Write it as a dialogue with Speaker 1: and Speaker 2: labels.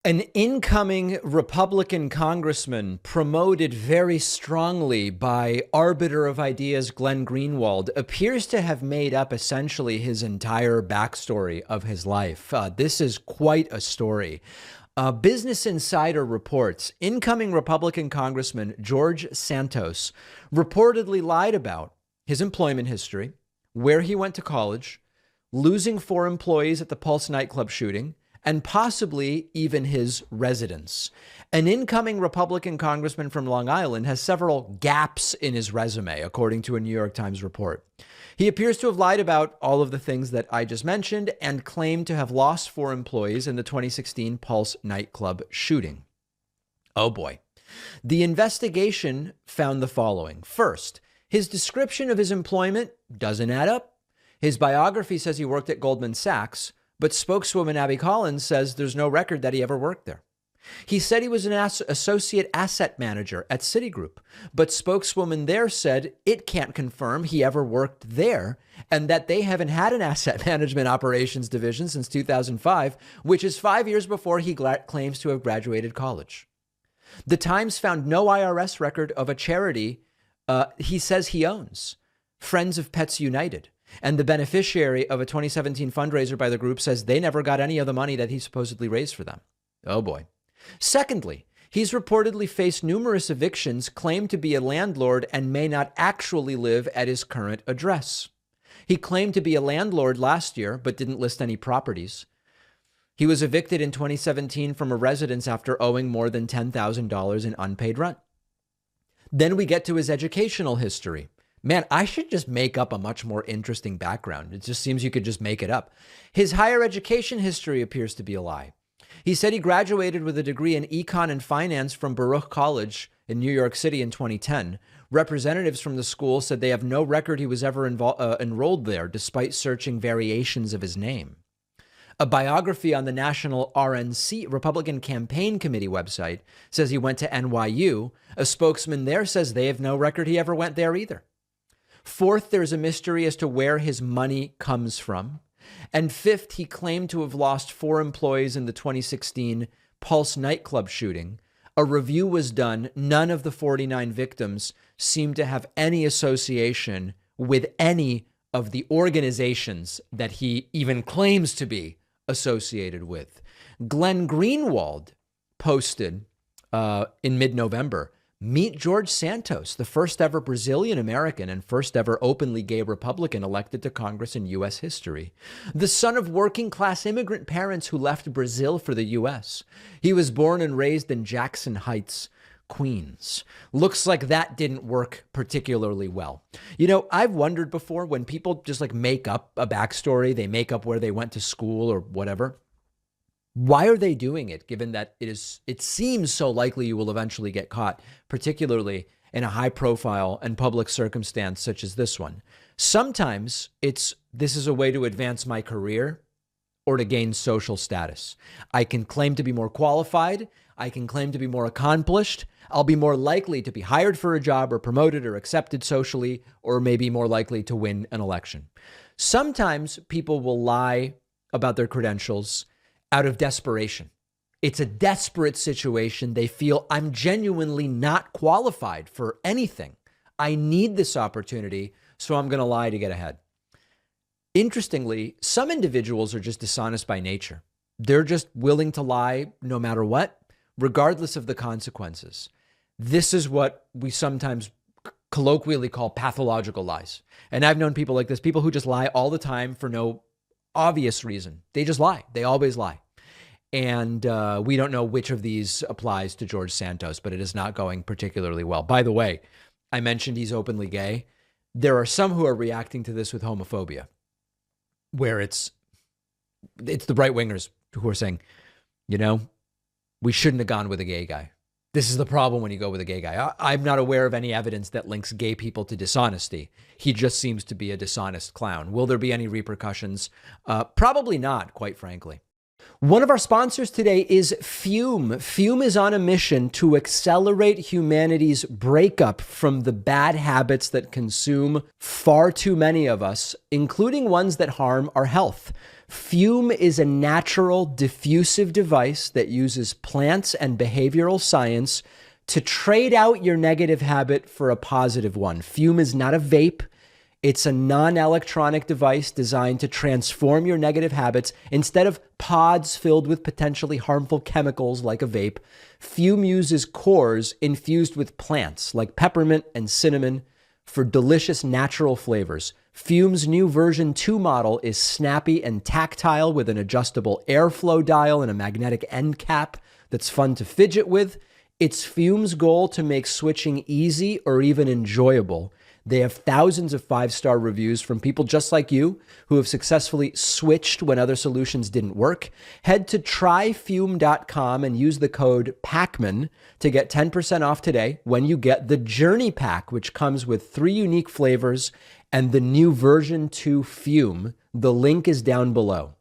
Speaker 1: An incoming Republican congressman promoted very strongly by arbiter of ideas Glenn Greenwald appears to have made up essentially his entire backstory of his life. This is quite a story. Business Insider reports incoming Republican Congressman George Santos reportedly lied about his employment history, where he went to college, losing 4 employees at the Pulse nightclub shooting, and possibly even his residence. An incoming Republican congressman from Long Island has several gaps in his resume, according to a New York Times report. He appears to have lied about all of the things that I just mentioned and claimed to have lost 4 employees in the 2016 Pulse nightclub shooting. Oh boy. The investigation found the following. First, his description of his employment doesn't add up. His biography says he worked at Goldman Sachs, but spokeswoman Abby Collins says there's no record that he ever worked there. He said he was an associate asset manager at Citigroup, but spokeswoman there said it can't confirm he ever worked there and that they haven't had an asset management operations division since 2005, which is 5 years before he claims to have graduated college. The Times found no IRS record of a charity he says he owns, Friends of Pets United. And the beneficiary of a 2017 fundraiser by the group says they never got any of the money that he supposedly raised for them. Oh boy. Secondly, he's reportedly faced numerous evictions, claimed to be a landlord, and may not actually live at his current address. He claimed to be a landlord last year, but didn't list any properties. He was evicted in 2017 from a residence after owing more than $10,000 in unpaid rent. Then we get to his educational history. Man, I should just make up a much more interesting background. It just seems you could just make it up. His higher education history appears to be a lie. He said he graduated with a degree in econ and finance from Baruch College in New York City in 2010. Representatives from the school said they have no record he was ever enrolled there, despite searching variations of his name. A biography on the National RNC Republican Campaign Committee website says he went to NYU. A spokesman there says they have no record he ever went there either. Fourth, there's a mystery as to where his money comes from. And fifth, he claimed to have lost 4 employees in the 2016 Pulse nightclub shooting. A review was done. None of the 49 victims seem to have any association with any of the organizations that he even claims to be associated with. Glenn Greenwald posted in mid-November, meet George Santos, the first ever Brazilian American and first ever openly gay Republican elected to Congress in U.S. history. The son of working class immigrant parents who left Brazil for the U.S. He was born and raised in Jackson Heights, Queens. Looks like that didn't work particularly well. You know, I've wondered before when people just like make up a backstory, they make up where they went to school or whatever. Why are they doing it, given that it seems so likely you will eventually get caught, particularly in a high profile and public circumstance such as this one? Sometimes this is a way to advance my career or to gain social status. I can claim to be more qualified. I can claim to be more accomplished. I'll be more likely to be hired for a job or promoted or accepted socially, or maybe more likely to win an election. Sometimes people will lie about their credentials out of desperation. It's a desperate situation. They feel I'm genuinely not qualified for anything. I need this opportunity, so I'm going to lie to get ahead. Interestingly, some individuals are just dishonest by nature. They're just willing to lie no matter what, regardless of the consequences. This is what we sometimes colloquially call pathological lies. And I've known people like this, people who just lie all the time for no obvious reason. They just lie. They always lie. And we don't know which of these applies to George Santos, but it is not going particularly well. By the way, I mentioned he's openly gay. There are some who are reacting to this with homophobia, where it's the right wingers who are saying, you know, we shouldn't have gone with a gay guy. This is the problem when you go with a gay guy. I'm not aware of any evidence that links gay people to dishonesty. He just seems to be a dishonest clown. Will there be any repercussions? Probably not, quite frankly. One of our sponsors today is Fume. Fume is on a mission to accelerate humanity's breakup from the bad habits that consume far too many of us, including ones that harm our health. Fume is a natural diffusive device that uses plants and behavioral science to trade out your negative habit for a positive one. Fume is not a vape. It's a non-electronic device designed to transform your negative habits. Instead of pods filled with potentially harmful chemicals like a vape, Fume uses cores infused with plants like peppermint and cinnamon for delicious natural flavors. Fume's new version 2 model is snappy and tactile with an adjustable airflow dial and a magnetic end cap that's fun to fidget with. It's Fume's goal to make switching easy or even enjoyable. They have thousands of 5-star reviews from people just like you who have successfully switched when other solutions didn't work. Head to tryfume.com and use the code PACMAN to get 10% off today when you get the Journey Pack, which comes with 3 unique flavors and the new version 2 Fume. The link is down below.